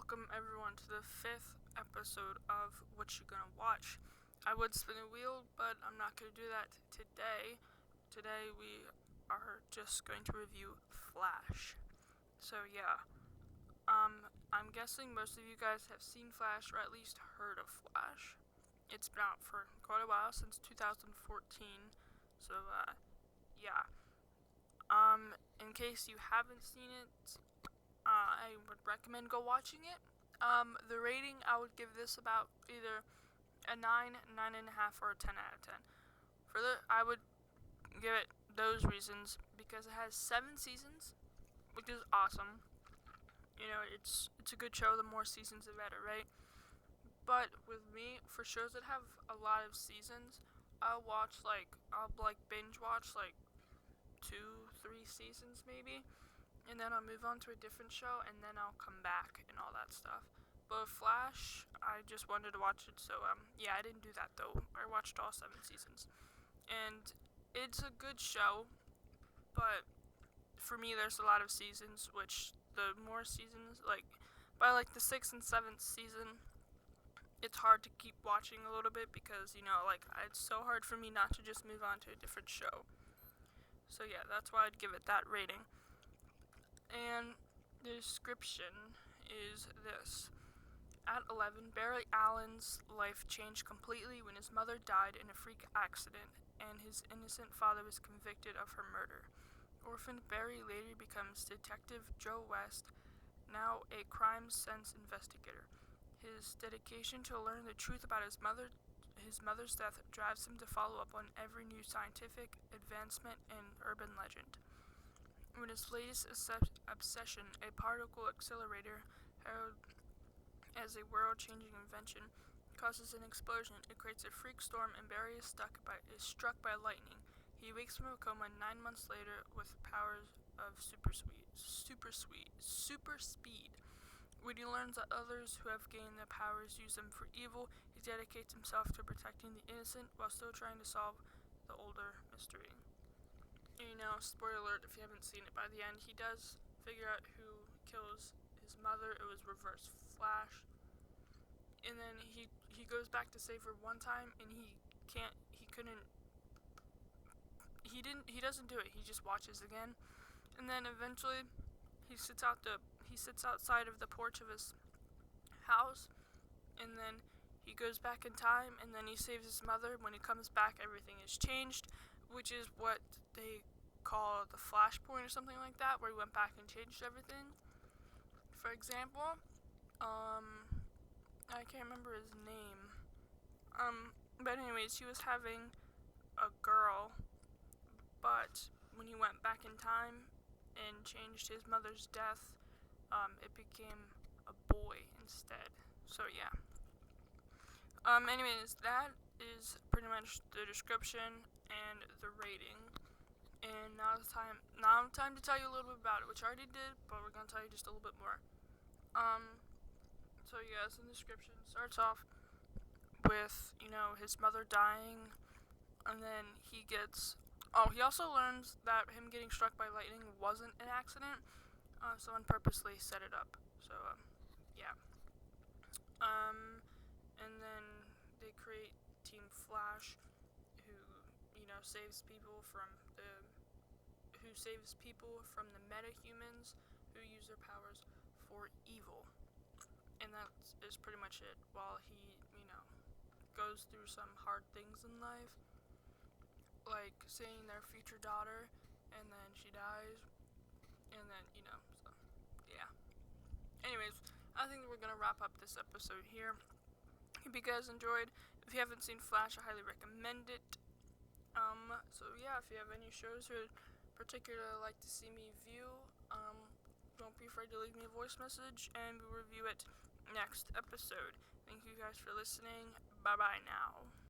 welcome everyone to the 5th episode of What You Gonna Watch. I would spin a wheel, but I'm not gonna do that today. Today we are just going to review Flash. So yeah, I'm guessing most of you guys have seen Flash or at least heard of Flash. It's been out for quite a while, since 2014. So yeah. In case you haven't seen it, I would recommend go watching it. The rating I would give this about either a 9, 9.5, or a 10 out of 10. I would give it those reasons because it has 7 seasons, which is awesome. You know, it's a good show. The more seasons, the better, right? But with me, for shows that have a lot of seasons, I'll binge watch like 2, 3 seasons maybe, and then I'll move on to a different show, and then I'll come back and all that stuff. But with Flash, I just wanted to watch it, so yeah, I didn't do that though. I watched all 7 seasons, and it's a good show. But for me, there's a lot of seasons, which the more seasons, by the 6th and 7th season, it's hard to keep watching a little bit because it's so hard for me not to just move on to a different show. So yeah, that's why I'd give it that rating. And the description is this. At 11, Barry Allen's life changed completely when his mother died in a freak accident and his innocent father was convicted of her murder. Orphaned, Barry later becomes Detective Joe West, now a crime sense investigator. His dedication to learn the truth about his mother's death drives him to follow up on every new scientific advancement and urban legend. When his latest obsession, a particle accelerator, heralded as a world-changing invention, causes an explosion, it creates a freak storm, and Barry is struck by lightning. He wakes from a coma 9 months later with powers of super speed. When he learns that others who have gained the powers use them for evil, he dedicates himself to protecting the innocent while still trying to solve the older mystery. Spoiler alert if you haven't seen it, by the end he does figure out who kills his mother. It was Reverse Flash. And then he goes back to save her one time, and he doesn't do it. He just watches again. And then eventually he sits outside of the porch of his house, and then he goes back in time, and then he saves his mother. When he comes back, everything is changed, which is what they call the flashpoint or something like that, where he went back and changed everything. For example, I can't remember his name. But anyways, he was having a girl, but when he went back in time and changed his mother's death, it became a boy instead. So yeah. Anyways, that is pretty much the description and the rating. And now it's time to tell you a little bit about it, which I already did, but we're gonna tell you just a little bit more. So yeah, so the description starts off with, his mother dying, and then he also learns that him getting struck by lightning wasn't an accident. Someone purposely set it up. So, yeah. And then they create Team Flash, who, saves people from the metahumans who use their powers for evil. And that is pretty much it. While he, goes through some hard things in life, like seeing their future daughter, and then she dies, and then, so, yeah. Anyways, I think we're gonna wrap up this episode here. Hope you guys enjoyed. If you haven't seen Flash, I highly recommend it. So yeah, if you have any shows you'd particularly like to see me view, don't be afraid to leave me a voice message, and we'll review it next episode. Thank you guys for listening. Bye bye now.